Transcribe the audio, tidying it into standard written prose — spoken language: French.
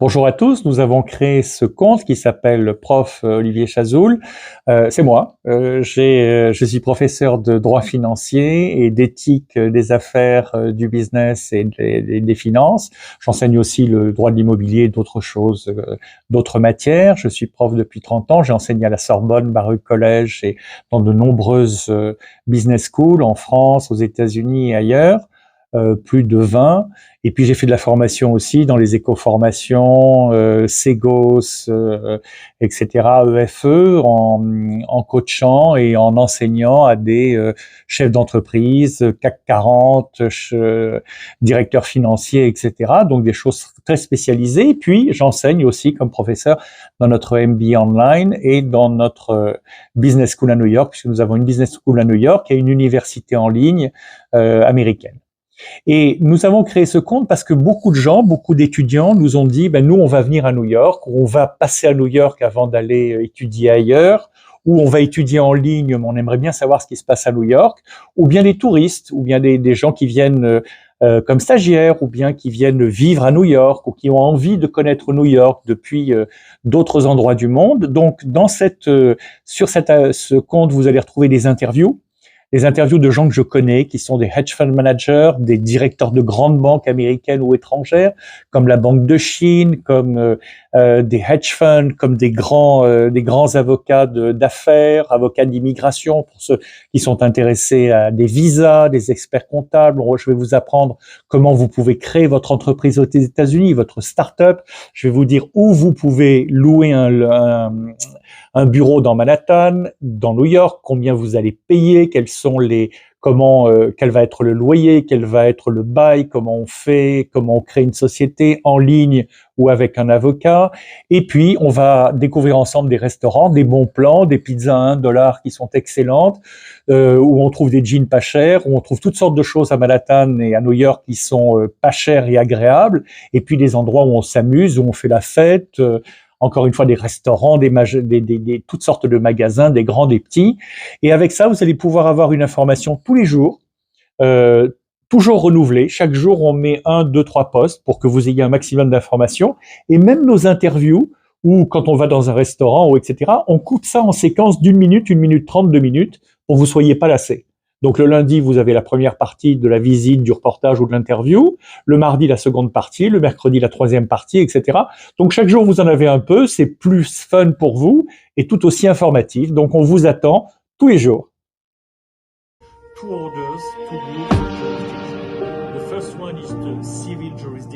Bonjour à tous, nous avons créé ce compte qui s'appelle Prof Olivier Chazoul. C'est moi. Je suis professeur de droit financier et d'éthique des affaires, du business et des finances. J'enseigne aussi le droit de l'immobilier et d'autres choses, d'autres matières. Je suis prof depuis 30 ans. J'ai enseigné à la Sorbonne, Baruch College et dans de nombreuses business schools en France, aux États-Unis et ailleurs. Plus de 20. Et puis j'ai fait de la formation aussi dans les éco-formations, Segos, etc., EFE, en coachant et en enseignant à des chefs d'entreprise, CAC 40, directeurs financiers, etc. Donc des choses très spécialisées. Et puis j'enseigne aussi comme professeur dans notre MBA online et dans notre business school à New York, puisque nous avons une business school à New York et une université en ligne américaine. Et nous avons créé ce compte parce que beaucoup de gens, beaucoup d'étudiants nous ont dit, nous, on va venir à New York, on va passer à New York avant d'aller étudier ailleurs, ou on va étudier en ligne, mais on aimerait bien savoir ce qui se passe à New York, ou bien des touristes, ou bien des gens qui viennent comme stagiaires, ou bien qui viennent vivre à New York, ou qui ont envie de connaître New York depuis d'autres endroits du monde. Donc, sur ce compte, vous allez retrouver des interviews de gens que je connais, qui sont des hedge fund managers, des directeurs de grandes banques américaines ou étrangères, comme la Banque de Chine, comme des hedge funds, comme des grands avocats d'affaires, avocats d'immigration, pour ceux qui sont intéressés à des visas, des experts comptables. Je vais vous apprendre comment vous pouvez créer votre entreprise aux États-Unis, votre start-up. Je vais vous dire où vous pouvez louer un bureau dans Manhattan, dans New York, combien vous allez payer, quel va être le loyer, quel va être le bail, comment on crée une société en ligne ou avec un avocat. Et puis, on va découvrir ensemble des restaurants, des bons plans, des pizzas à $1 qui sont excellentes, où on trouve des jeans pas chers, où on trouve toutes sortes de choses à Manhattan et à New York qui sont pas chères et agréables. Et puis, des endroits où on s'amuse, où on fait la fête, encore une fois, des restaurants, toutes sortes de magasins, des grands, des petits. Et avec ça, vous allez pouvoir avoir une information tous les jours, euh, toujours renouvelée. Chaque jour, on met 1, 2, 3 posts pour que vous ayez un maximum d'informations. Et même nos interviews, ou quand on va dans un restaurant, ou etc., on coupe ça en séquence d'1 minute, 1 minute 30, 2 minutes, pour que vous soyez pas lassés. Donc le lundi, vous avez la première partie de la visite, du reportage ou de l'interview. Le mardi, la seconde partie. Le mercredi, la troisième partie, etc. Donc chaque jour, vous en avez un peu. C'est plus fun pour vous et tout aussi informatif. Donc on vous attend tous les jours. Two orders, two groups of jurisdictions. The first one is the civil jurisdiction.